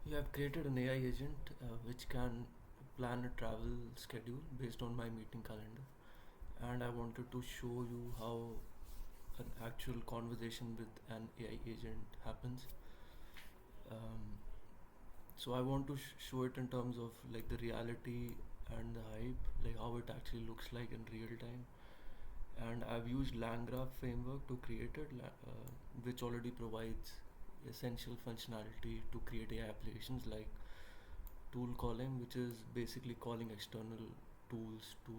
Yeah, I've created an AI agent which can plan a travel schedule based on my meeting calendar, and I wanted to show you how an actual conversation with an AI agent happens. Um, so I want to show it in terms of like the reality and the hype, like how it actually looks like in real time. And I've used LangGraph framework to create it, which already provides essential functionality to create AI applications like tool calling, which is basically calling external tools to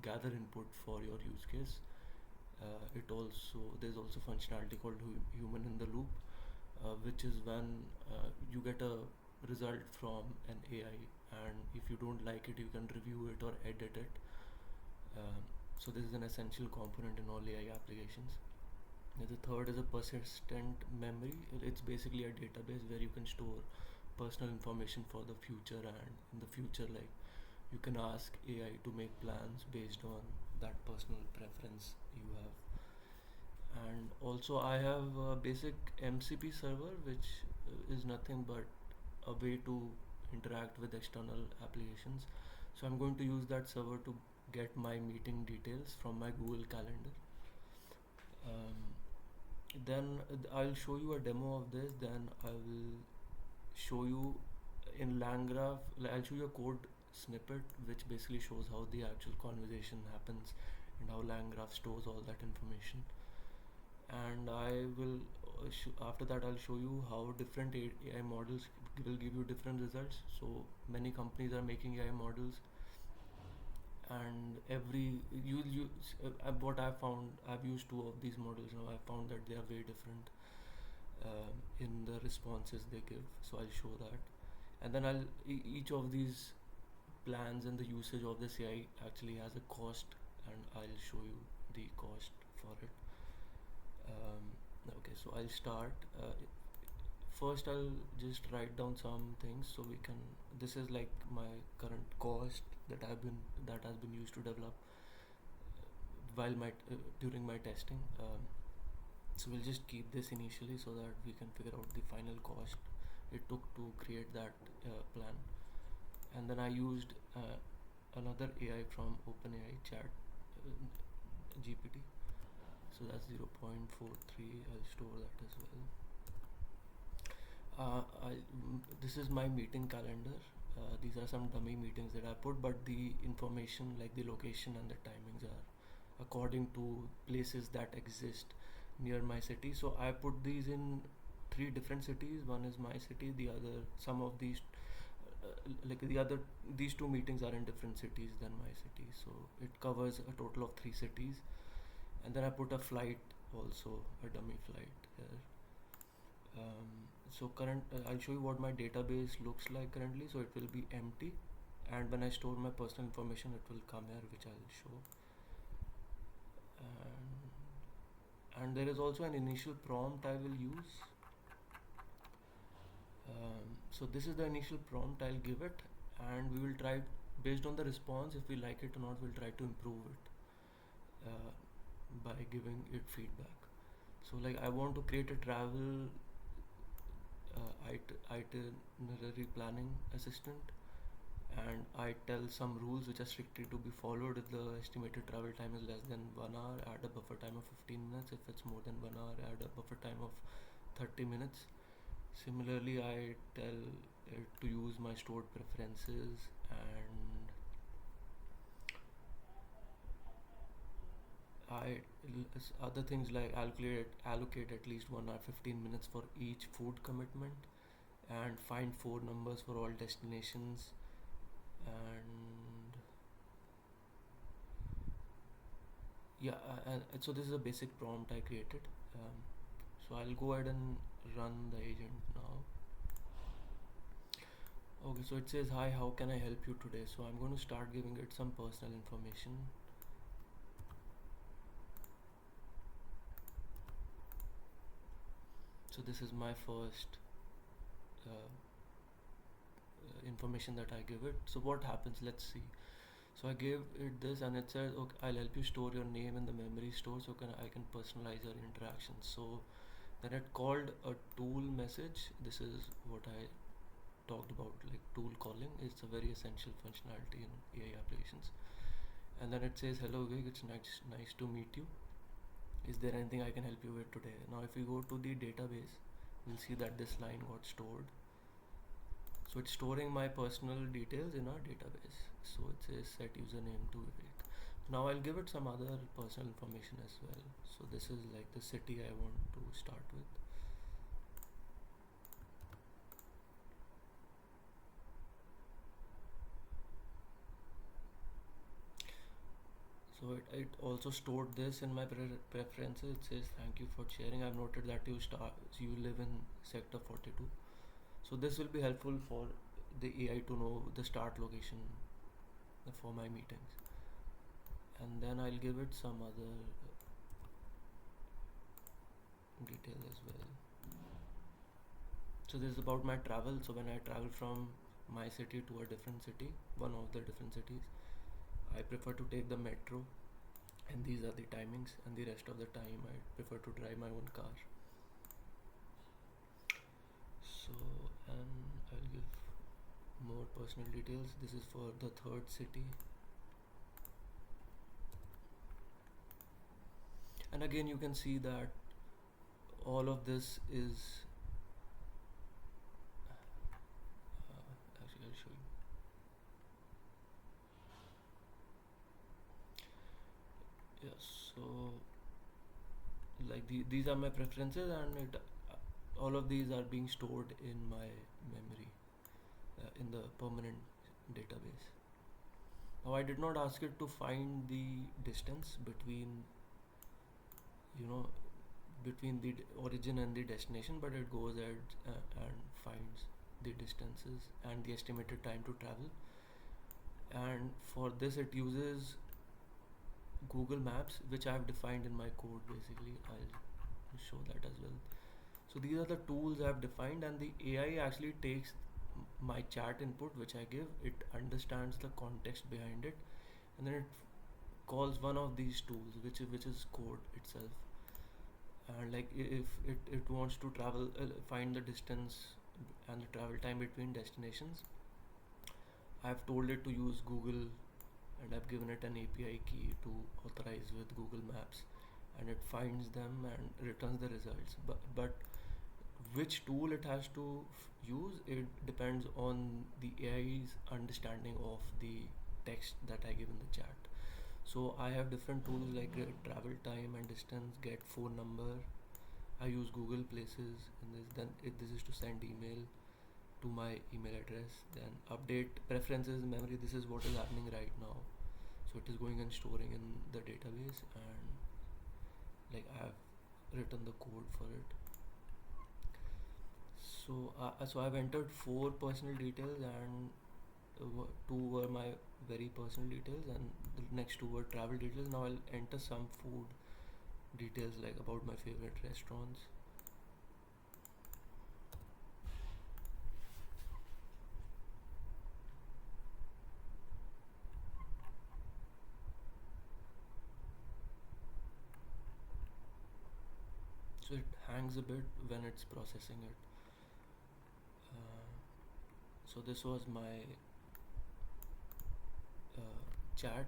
gather input for your use case. It also There's also functionality called human in the loop, which is when you get a result from an AI, and if you don't like it, you can review it or edit it. Um, so this is an essential component in all AI applications. The third is a persistent memory. It's basically a database where you can store personal information for the future, and in the future, like, you can ask AI to make plans based on that personal preference you have. And also I have a basic MCP server, which is nothing but a way to interact with external applications. So I'm going to use that server to get my meeting details from my Google Calendar. Then I'll show you a demo of this. Then I will show you in LangGraph. I'll show you a code snippet which basically shows how the actual conversation happens and how LangGraph stores all that information. And I will after that I'll show you how different AI models will give you different results. So many companies are making AI models, and what I found, I've used two of these models now. I found that they are very different in the responses they give. So I'll show that, and then each of these plans and the usage of this AI actually has a cost, and I'll show you the cost for it. Okay, so I'll start. First, I'll just write down some things so we can. This is like my current cost that has been used to develop while my during my testing. So we'll just keep this initially so that we can figure out the final cost it took to create that plan. And then I used another AI from OpenAI Chat GPT. So that's 0.43. I'll store that as well. This is my meeting calendar. These are some dummy meetings that I put, but the information like the location and the timings are according to places that exist near my city. So I put these in three different cities. One is my city. The other, some of these, like the other, these two meetings are in different cities than my city. So it covers a total of three cities. And then I put a flight also, a dummy flight here. I'll show you what my database looks like currently. So it will be empty, and when I store my personal information, it will come here, which I'll show. And there is also an initial prompt I will use. So this is the initial prompt I'll give it, and we will try, based on the response, if we like it or not, we'll try to improve it by giving it feedback. So like I want to create a travel itinerary planning assistant, and I tell some rules which are strictly to be followed. If the estimated travel time is less than 1 hour, add a buffer time of 15 minutes. If it's more than 1 hour, add a buffer time of 30 minutes. Similarly, I tell it to use my stored preferences, and other things like allocate at least 1 hour 15 minutes for each food commitment, and find four numbers for all destinations. And yeah, so this is a basic prompt I created. So I'll go ahead and run the agent now. Okay, so it says, hi, how can I help you today? So I'm going to start giving it some personal information. So this is my first information that I give it. So what happens, let's see. So I gave it this, and it says, okay, I'll help you store your name in the memory store, so I can personalize your interactions. So then it called a tool message. This is what I talked about, like tool calling. It's a very essential functionality in AI applications. And then it says, hello Vivek, it's nice to meet you. Is there anything I can help you with today? Now if we go to the database, we'll see that this line got stored. So it's storing my personal details in our database. So it says set username to Vivek. Now I'll give it some other personal information as well. So this is like the city I want to start with. So it also stored this in my preferences. It says thank you for sharing. I've noted that you live in sector 42. So this will be helpful for the AI to know the start location for my meetings. And then I'll give it some other detail as well. So this is about my travel. So when I travel from my city to a different city, one of the different cities, I prefer to take the metro, and these are the timings, and the rest of the time I prefer to drive my own car. So, and I'll give more personal details. This is for the third city. And again, you can see that all of this is actually I'll show you. Yes, so like these are my preferences, and all of these are being stored in my memory in the permanent database. Now I did not ask it to find the distance between between the origin and the destination, but it goes ahead and finds the distances and the estimated time to travel. And for this it uses Google Maps, which I have defined in my code. Basically, I'll show that as well. So these are the tools I have defined, and the AI actually takes my chat input which I give, it understands the context behind it, and then it calls one of these tools which is code itself. And like if it wants to travel find the distance and the travel time between destinations, I've told it to use Google, and I've given it an API key to authorize with Google Maps, and it finds them and returns the results. But which tool it has to use, it depends on the AI's understanding of the text that I give in the chat. So I have different tools like travel time and distance, get phone number. I use Google Places in this. Then this is to send email to my email address. Then update preferences memory. This is what is happening right now. So it is going and storing in the database, and like I have written the code for it. So I've entered 4 personal details, and 2 were my very personal details, and the next 2 were travel details. Now I'll enter some food details, like about my favorite restaurants. So it hangs a bit when it's processing it. So this was my chat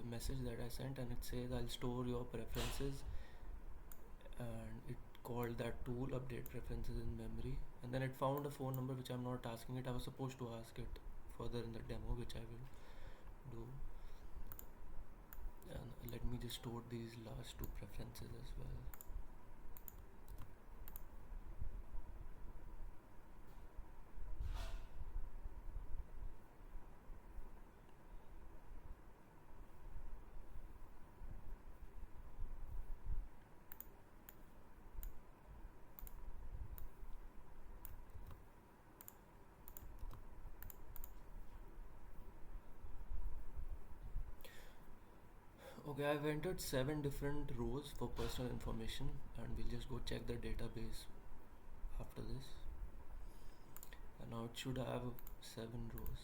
message that I sent, and it says I'll store your preferences, and it called that tool update preferences in memory, and then it found a phone number which I'm not asking it. I was supposed to ask it further in the demo, which I will do. And let me just store these last 2 preferences as well. Okay, I've entered 7 different rows for personal information, and we'll just go check the database after this. And now it should have 7 rows.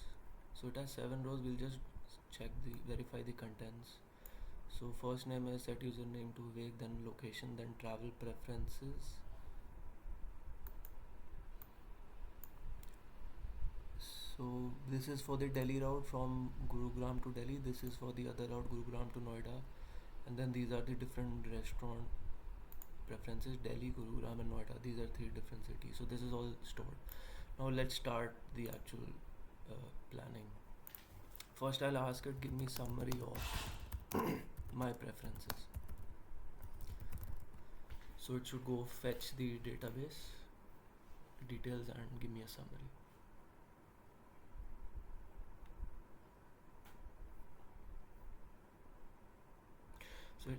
So it has 7 rows. We'll just verify the contents. So first name is set username to Vivek, then location, then travel preferences. So this is for the Delhi route from Gurugram to Delhi. This is for the other route, Gurugram to Noida. And then these are the different restaurant preferences: Delhi, Gurugram and Noida. These are three different cities. So this is all stored. Now let's start the actual planning. First I'll ask it give me summary of my preferences. So it should go fetch the database details and give me a summary.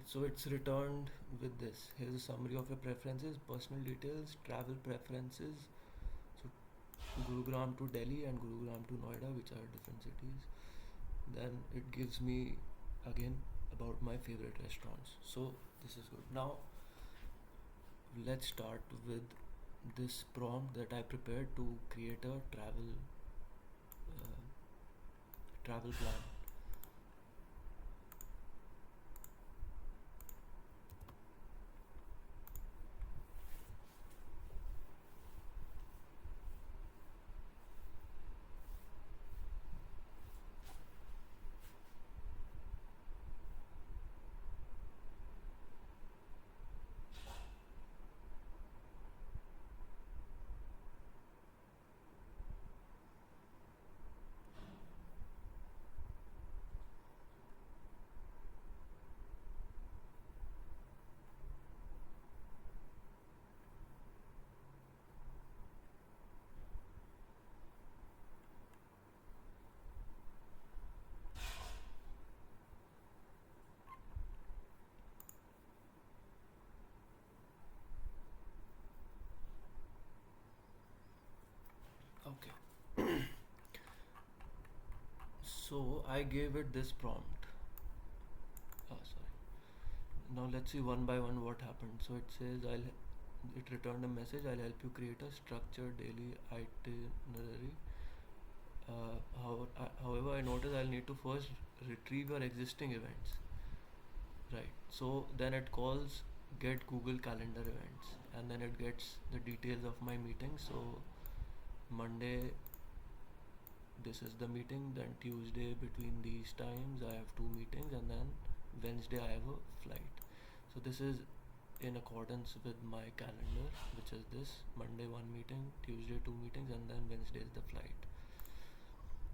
So it's returned with this. Here's a summary of your preferences, personal details, travel preferences. So Gurugram to Delhi and Gurugram to Noida, which are different cities. Then it gives me again about my favorite restaurants. So this is good. Now let's start with this prompt that I prepared to create a travel plan. Okay. So I gave it this prompt. Sorry. Now let's see one by one what happened. So it says it returned a message. I'll help you create a structured daily itinerary. However, I noticed I'll need to first retrieve your existing events. Right. So then it calls get Google Calendar events, and then it gets the details of my meeting. So Monday, this is the meeting. Then Tuesday between these times I have two meetings, and then Wednesday I have a flight. So this is in accordance with my calendar, which is this: Monday one meeting, Tuesday two meetings, and then Wednesday is the flight.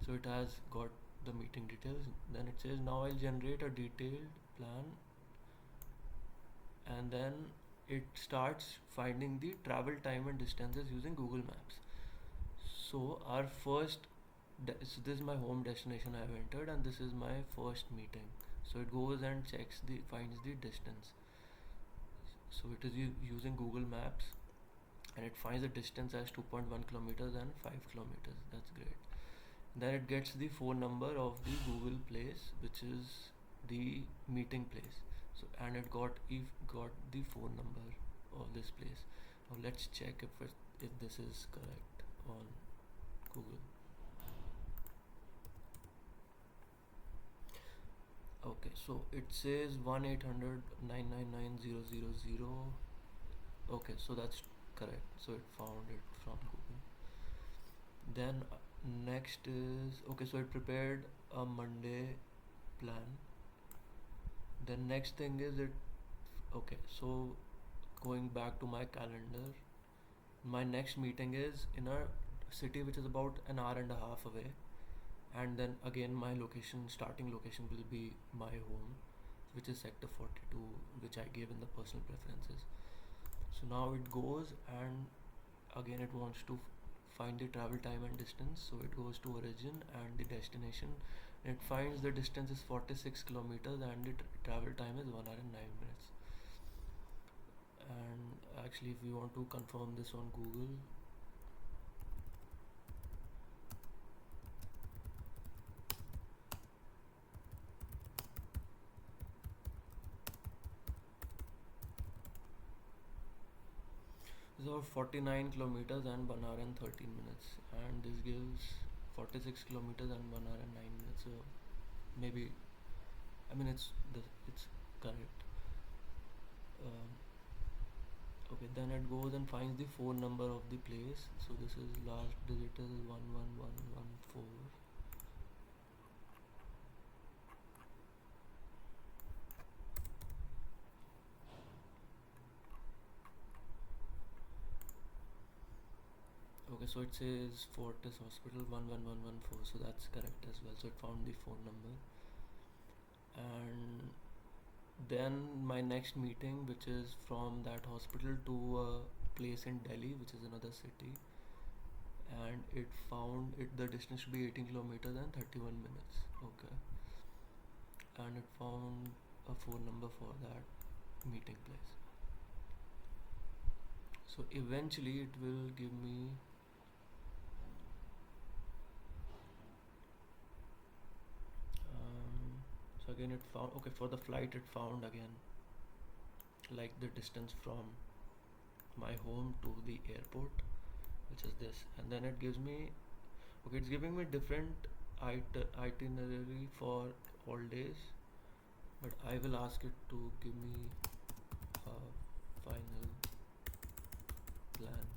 So it has got the meeting details. Then it says now I'll generate a detailed plan, and then it starts finding the travel time and distances using Google Maps. So our first so this is my home destination I have entered, and this is my first meeting. So it goes and finds the distance. So it is using Google Maps, and it finds the distance as 2.1 kilometers and 5 kilometers. That's great. Then it gets the phone number of the Google place, which is the meeting place. So and it got the phone number of this place. Now let's check if this is correct on Google. Okay, so it says 1-800-999-000. Okay, so that's correct. So it found it from Google. Then next is okay. So it prepared a Monday plan. Then next thing is it. Okay, so going back to my calendar, my next meeting is in a city which is about an hour and a half away, and then again my starting location will be my home, which is sector 42, which I gave in the personal preferences. So now it goes and again it wants to find the travel time and distance. So it goes to origin and the destination, and it finds the distance is 46 kilometers and the travel time is 1 hour and 9 minutes. And actually, if we want to confirm this on Google, this is about 49 kilometers and 1 hour and 13 minutes, and this gives 46 kilometers and 1 hour and 9 minutes. So maybe, I mean, it's correct. Okay, then it goes and finds the phone number of the place. So this is last digital 11114. Okay, so it says Fortis Hospital 11114, so that's correct as well. So it found the phone number. And then my next meeting, which is from that hospital to a place in Delhi, which is another city, and it found it the distance should be 18 kilometers and 31 minutes. Okay, and it found a phone number for that meeting place. So eventually it will give me so again it found, okay, for the flight it found again like the distance from my home to the airport, which is this, and then it gives me, okay, it's giving me different itinerary for all days, but I will ask it to give me a final plan.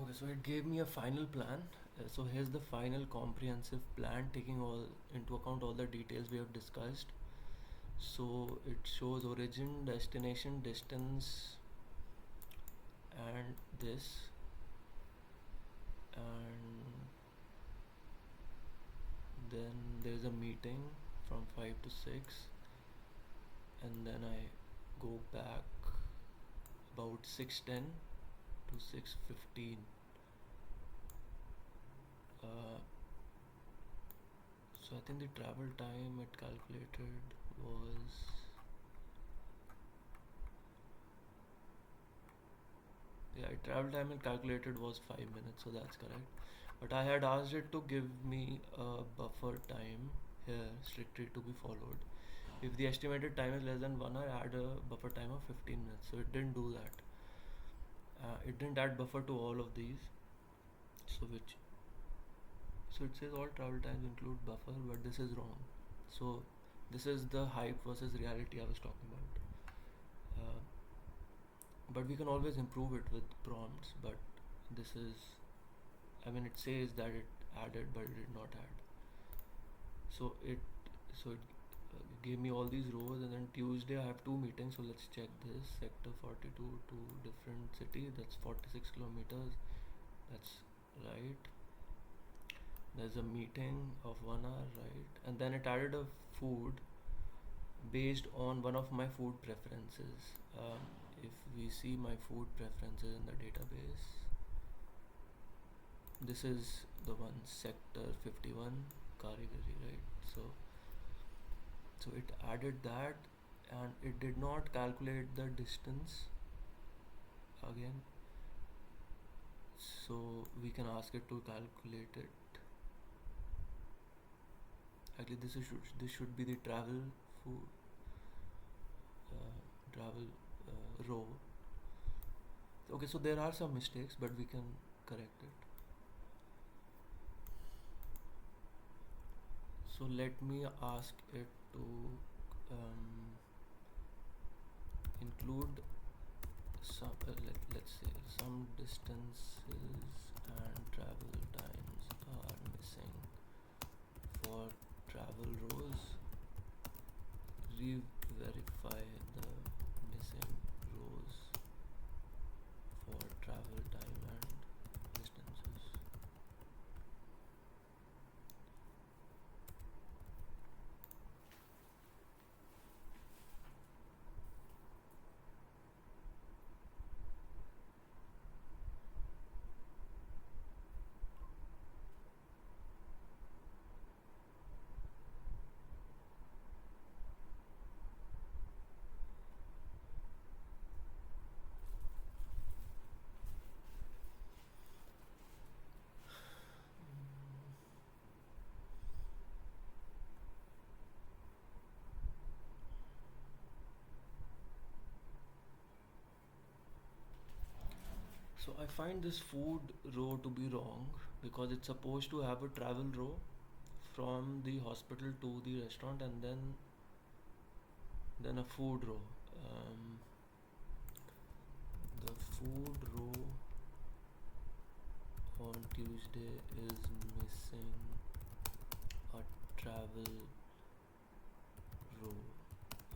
Okay, so it gave me a final plan. So here's the final comprehensive plan, taking all into account all the details we have discussed. So it shows origin, destination, distance, and this, and then there's a meeting from 5 to 6, and then I go back about 6:10 to 6:15. So I think the travel time it calculated was, yeah, travel time it calculated was 5 minutes, so that's correct. But I had asked it to give me a buffer time here strictly to be followed. If the estimated time is less than 1 hour, add a buffer time of 15 minutes. So it didn't do that. It didn't add buffer to all of these. So it says all travel times include buffer, but this is wrong. So this is the hype versus reality I was talking about. But we can always improve it with prompts. But this is, I mean, it says that it added, but it did not add. So it gave me all these rows, and then Tuesday I have two meetings. So let's check this. Sector 42 to different city. That's 46 kilometers. That's right. There's a meeting of 1 hour, right? And then it added a food based on one of my food preferences. If we see my food preferences in the database, this is the one, sector 51 Karigari, right? So it added that, and it did not calculate the distance again, so we can ask it to calculate it. Actually this should be the travel food travel row. Okay, so there are some mistakes, but we can correct it. So let me ask it to include some let's say some distances and travel times are missing for travel rows. Re-verify the missing rows for travel time and distances. So I find this food row to be wrong because it's supposed to have a travel row from the hospital to the restaurant, and then a food row. Um, the food row on Tuesday is missing a travel row.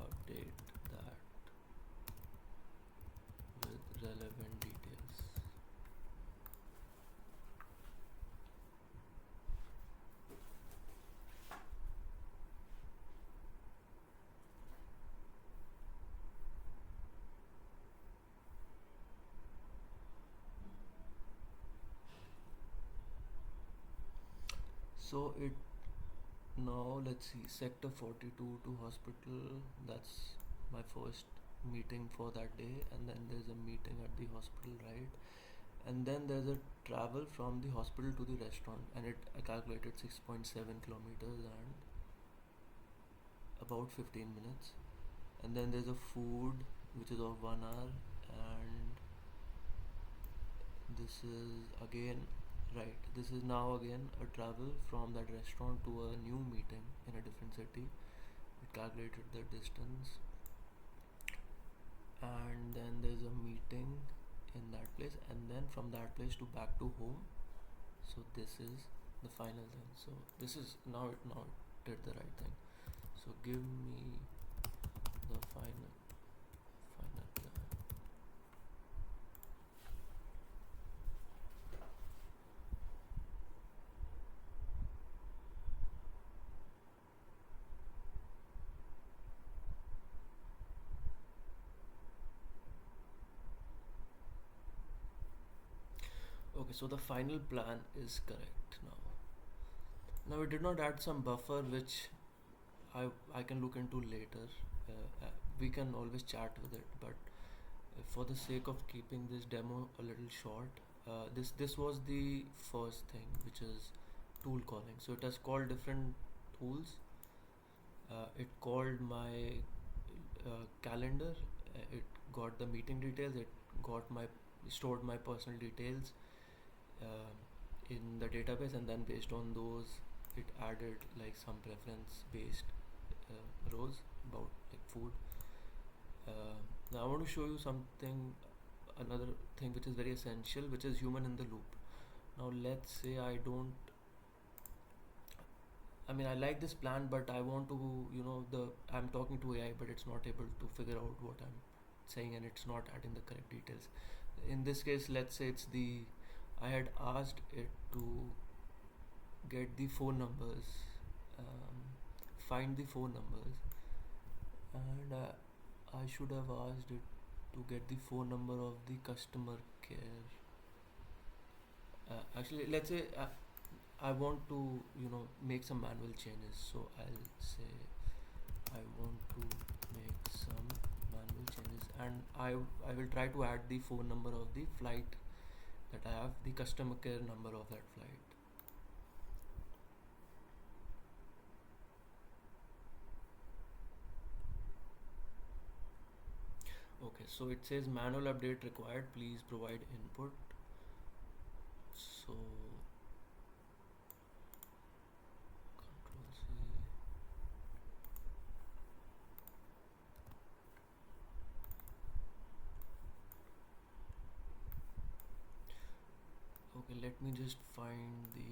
Update that with relevant details. So it now, let's see, sector 42 to hospital. That's my first meeting for that day, and then there's a meeting at the hospital, right? And then there's a travel from the hospital to the restaurant, and it I calculated 6.7 kilometers and about 15 minutes. And then there's a food which is of 1 hour, and this is again, right, this is now again a travel from that restaurant to a new meeting in a different city. It calculated the distance, and then there's a meeting in that place, and then from that place to back to home. So this is the final thing. So this is now it did the right thing. So give me the final plan. Okay, so the final plan is correct now. Now we did not add some buffer which I can look into later. We can always chat with it, but for the sake of keeping this demo a little short, this was the first thing, which is tool calling. So it has called different tools. It called my calendar. It got the meeting details. It got my stored my personal details uh, in the database, and then based on those, it added like some preference based rows about like food. Now I want to show you something, another thing which is very essential, which is human in the loop. Now let's say I mean, I like this plan, but I want to, I'm talking to AI, but it's not able to figure out what I'm saying, and it's not adding the correct details. In this case, let's say I had asked it to get the phone numbers, um, find the phone numbers, and I should have asked it to get the phone number of the customer care. Actually, let's say I want to, make some manual changes. So I'll say I want to make some manual changes, and I will try to add the phone number of the flight that I have, the customer care number of that flight. Okay, so it says manual update required, please provide input. So Control C. Okay, let me just find the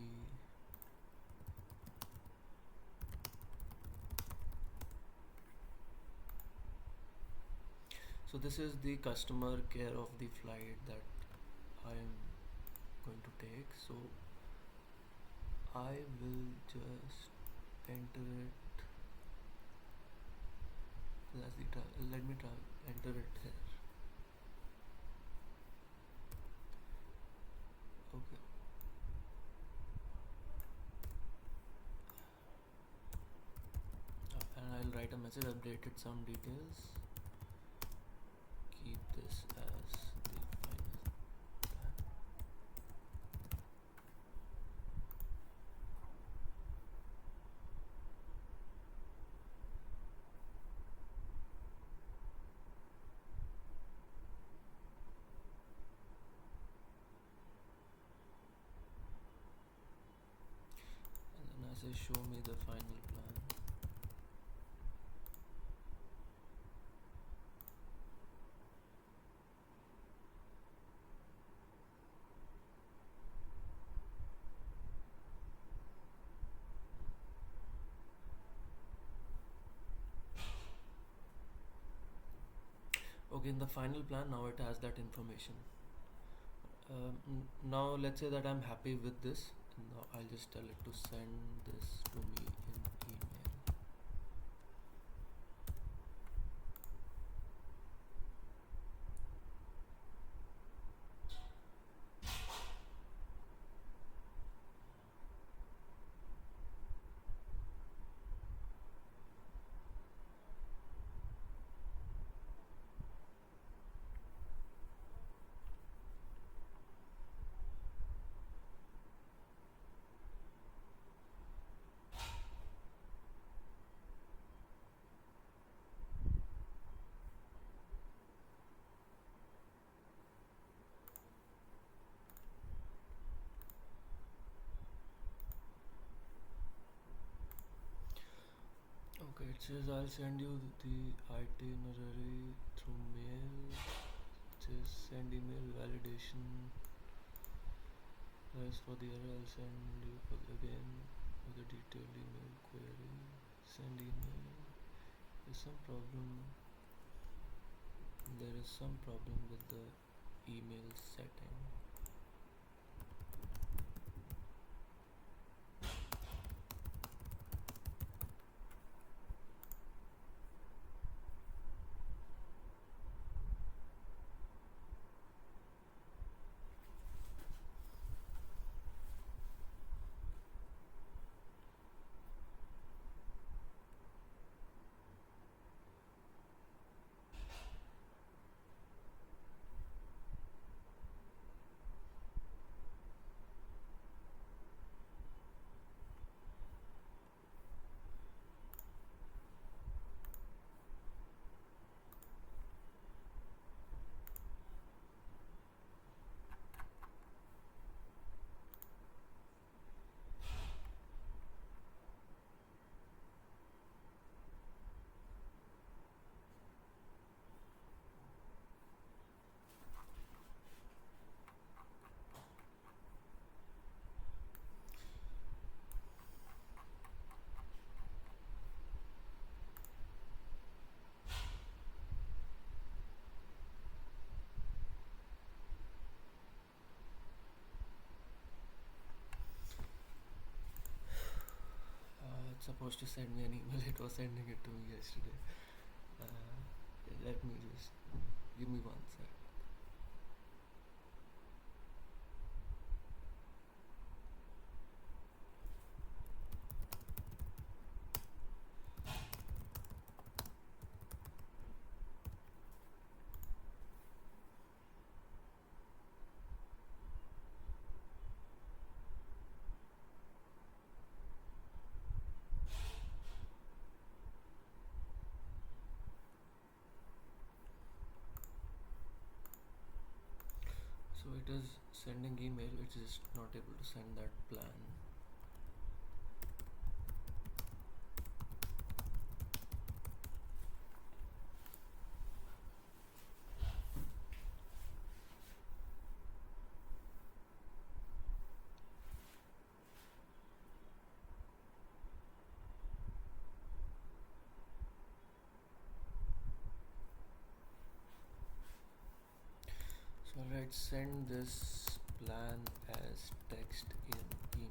so this is the customer care of the flight that I am going to take. So I will just enter it. That's the let me enter it here. Okay. And I'll write a message, updated some details. Keep this as the final plan. they show me the final plan. Okay, in the final plan now it has that information. Now let's say that I'm happy with this. Now I'll just tell it to send this to me in email. Okay, it says I'll send you the itinerary through mail. It says send email validation. As for the error, I'll send you again with a detailed email query. Send email. There's some problem. There is some problem with the email setting. It's supposed to send me an email. It was sending it to me yesterday. Let me just give me 1 sec. So it is sending email, it's just not able to send that plan. So alright, send this plan as text in email.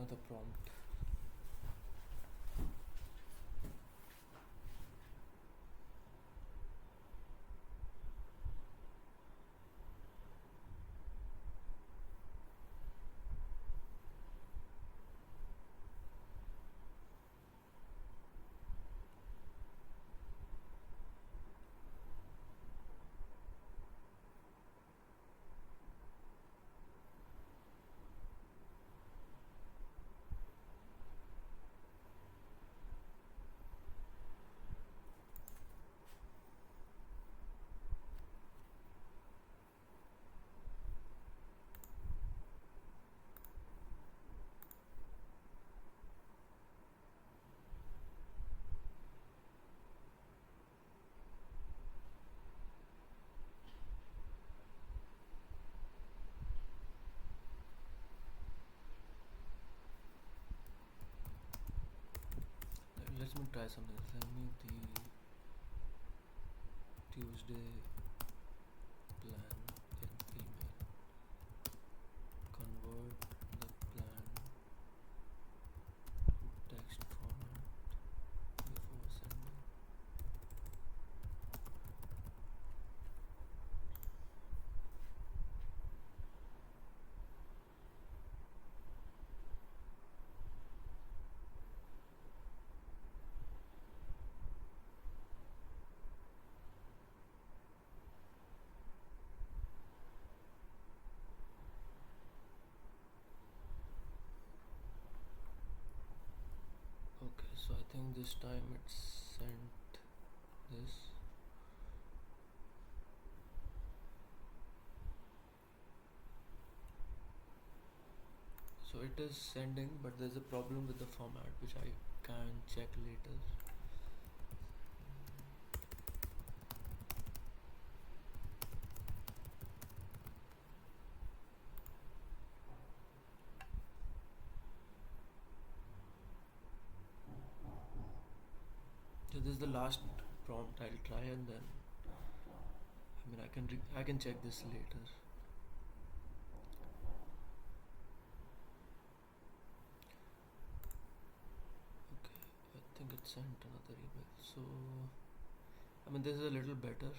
another prompt. Let me try something. Send me the Tuesday plan in email. Convert the plan to text format before sending. Okay, so I think this time it's sent this. So it is sending, but there's a problem with the format which I can check later. So this is the last prompt I'll try, and then I can check this later. Okay, I think it sent another email. So this is a little better.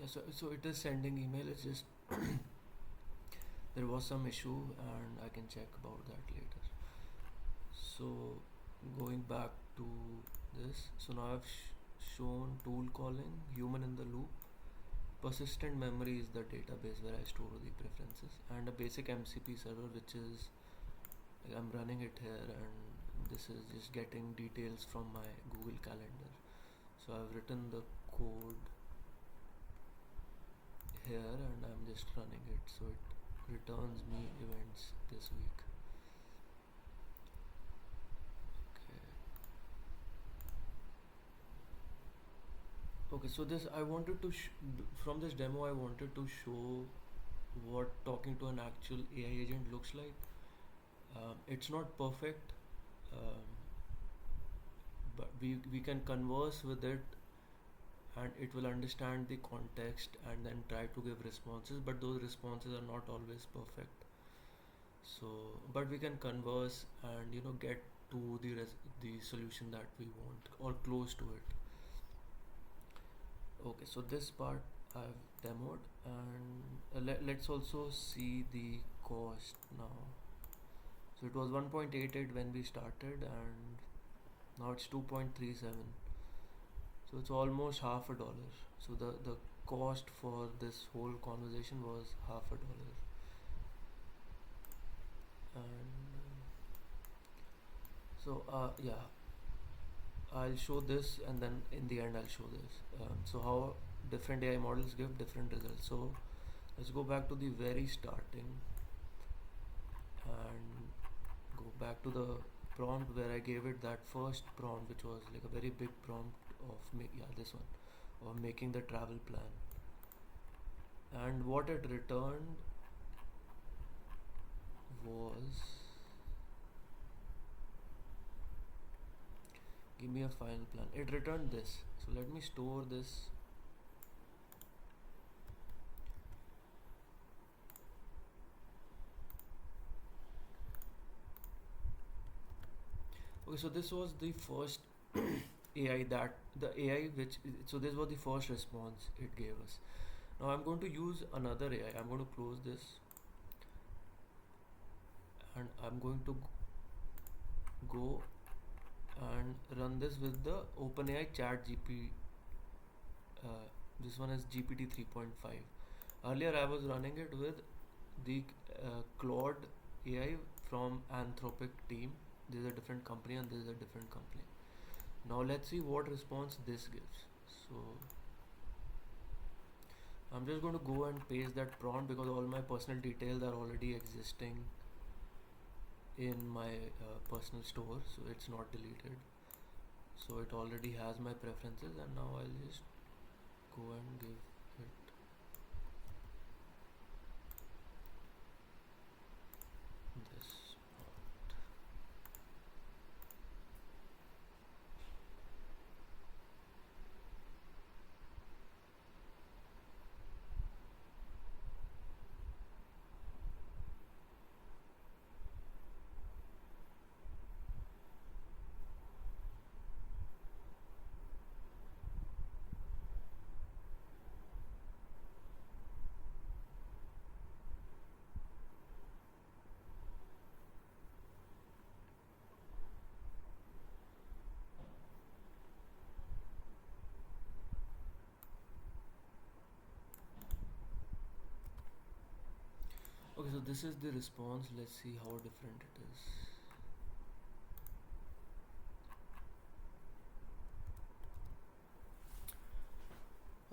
Yeah, so it is sending email. It's just there was some issue, and I can check about that later. So going back to this, so now I've shown tool calling, human in the loop. Persistent memory is the database where I store the preferences, and a basic MCP server, which is like I'm running it here, and this is just getting details from my Google Calendar. So I've written the code here, and I'm just running it, so it returns me events this week. Okay, so this I wanted to from this demo I wanted to show what talking to an actual AI agent looks like. It's not perfect, um, but we can converse with it, and it will understand the context and then try to give responses, but those responses are not always perfect. So but we can converse and get to the solution that we want, or close to it. Okay, so this part I've demoed, and let's also see the cost now. So it was 1.88 when we started, and now it's 2.37. So it's almost $0.50. So the cost for this whole conversation was $0.50. And yeah, I'll show this, and then in the end I'll show this. So how different AI models give different results. So let's go back to the very starting and go back to the prompt where I gave it that first prompt, which was like a very big prompt of this one, of making the travel plan. And what it returned was, give me a final plan. It returned this. So let me store this Okay, so this was the first AI that the AI which so this was the first response it gave us. Now I'm going to use another AI. I'm going to close this and I'm going to go and run this with the OpenAI Chat GP. This one is GPT 3.5. Earlier I was running it with the Claude AI from Anthropic team. This is a different company and this is a different company. Now let's see what response this gives. So I'm just going to go and paste that prompt because all my personal details are already existing in my personal store, so it's not deleted. So it already has my preferences, and now I'll just go and give it this prompt. Okay, so this is the response. Let's see how different it is.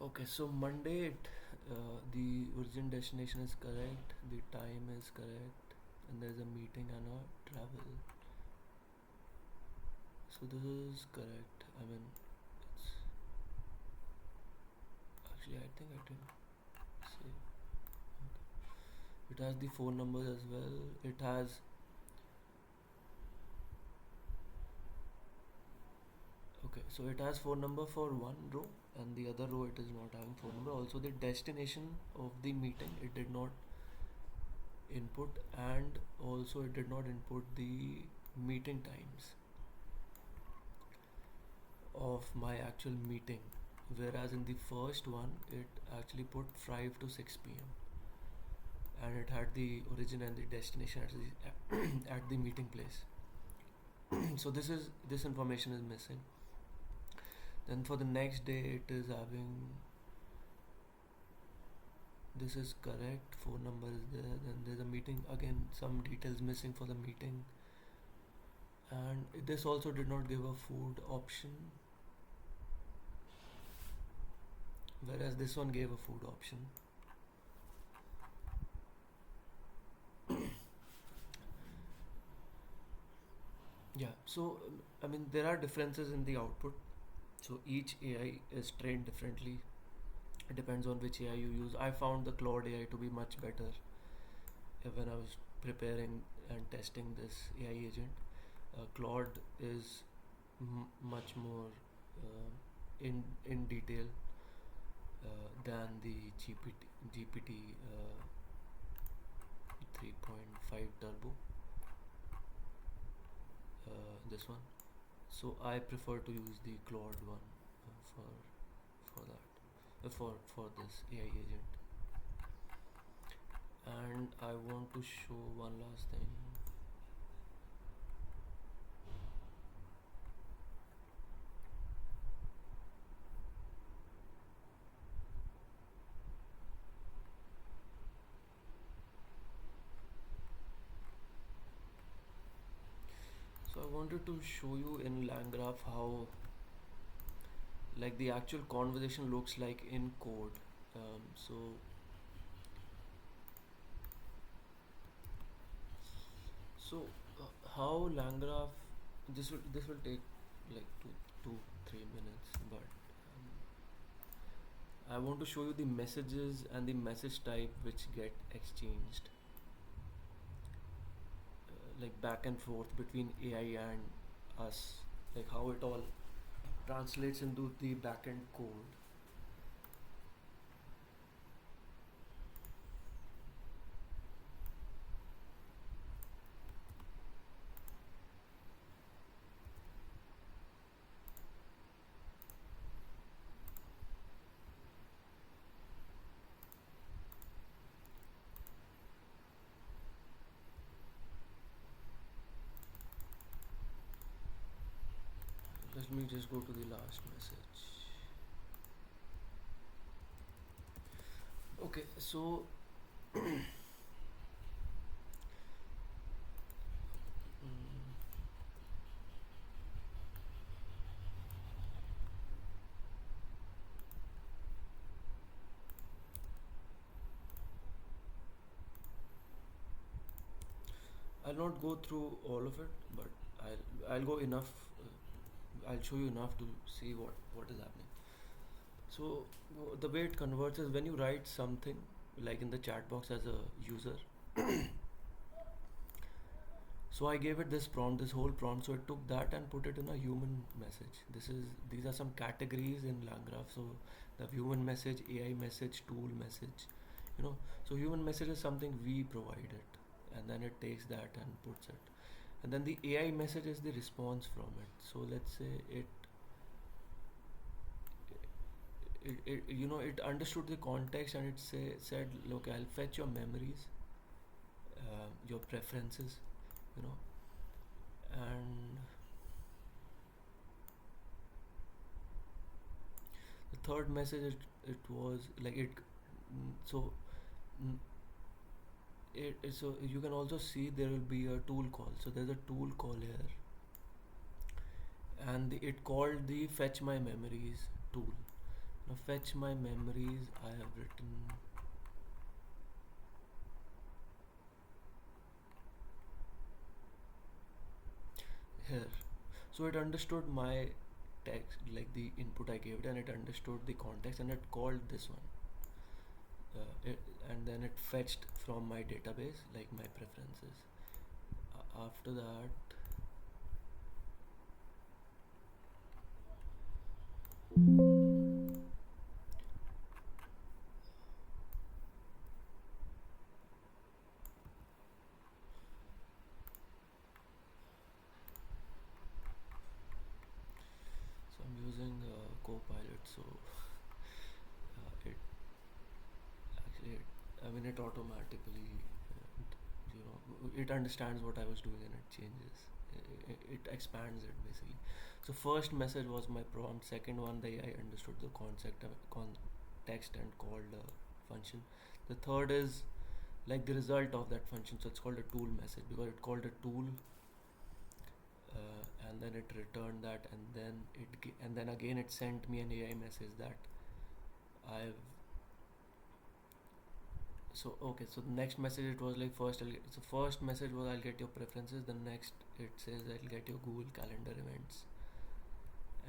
Okay, so Monday, the origin destination is correct, the time is correct, and there's a meeting and a travel. So this is correct. I mean, it's actually I think I didn't say. It has the phone numbers as well. It has okay, so it has phone number for one row and the other row it is not having phone number. Also the destination of the meeting it did not input, and also it did not input the meeting times of my actual meeting, whereas in the first one it actually put 5 to 6 p.m. and it had the origin and the destination at the, at the meeting place. So this information is missing. Then for the next day it is having, this is correct, phone number is there, then there's a meeting, again some details missing for the meeting, and this also did not give a food option, whereas this one gave a food option. Yeah, so I mean there are differences in the output, so each AI is trained differently. It depends on which AI you use. I found the Claude AI to be much better when I was preparing and testing this AI agent. Claude is much more in detail than the GPT 3.5 Turbo. This one. So I prefer to use the Claude one for that for this AI agent. And I want to show one last thing. So I wanted to show you in LangGraph how like the actual conversation looks like in code. So how LangGraph, this will take like 2-3 minutes, but I want to show you the messages and the message type which get exchanged, like back and forth between AI and us, like how it all translates into the backend code. let me just go to the last message. Okay, so I'll not go through all of it, but I'll go enough. I'll show you enough to see what is happening. So the way it converts is when you write something like in the chat box as a user. So I gave it this prompt, this whole prompt. So it took that and put it in a human message. These are some categories in LangGraph. So the human message, AI message, tool message. So human message is something we provide it, and then it takes that and puts it, and then the AI message is the response from it. So let's say it understood the context, and it said, okay, I'll fetch your memories, your preferences, you know and the third message, it was like it so mm, so you can also see there will be a tool call. So there's a tool call here, and it called the fetch my memories tool. Now fetch my memories, I have written here. So it understood my text, like the input I gave it, and it understood the context, and it called this one. And then it fetched from my database, like my preferences. After that, so I'm using Copilot. So it actually, it automatically, it understands what I was doing, and it changes. It expands it basically. So first message was my prompt. Second one, the AI understood the context and called a function. The third is like the result of that function. So it's called a tool message because it called a tool, and then it returned that, and then again it sent me an AI message that I've so okay. So the next message, it was like first message was I'll get your preferences. The next, it says I'll get your Google Calendar events,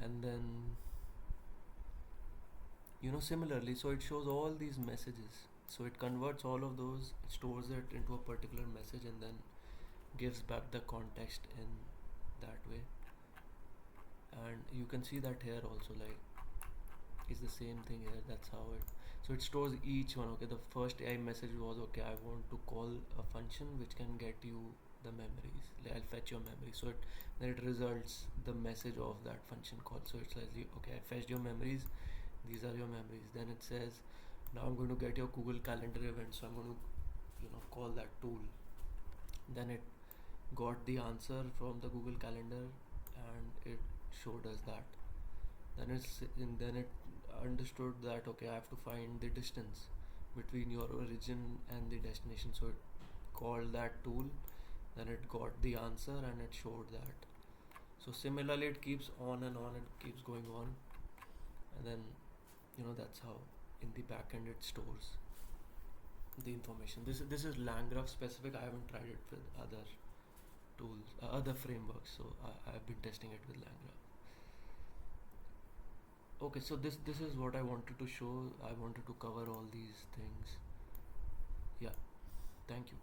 and then similarly, so it shows all these messages. So it converts all of those, stores it into a particular message, and then gives back the context in that way. And you can see that here also, like it's the same thing here. That's how it. So it stores each one. Okay, the first AI message was, okay, I want to call a function which can get you the memories. Like, I'll fetch your memories. So then it results the message of that function call. So it says, okay, I fetched your memories. These are your memories. Then it says, now I'm going to get your Google Calendar event. So I'm going to call that tool. Then it got the answer from the Google Calendar, and it showed us that. Then it understood that, okay, I have to find the distance between your origin and the destination. So it called that tool. Then it got the answer, and it showed that. So similarly, it keeps on and on. It keeps going on, and then that's how in the backend it stores the information. This is LangGraph specific. I haven't tried it with other tools, other frameworks. So I've been testing it with LangGraph. Okay, so this is what I wanted to show. I wanted to cover all these things. Yeah, thank you.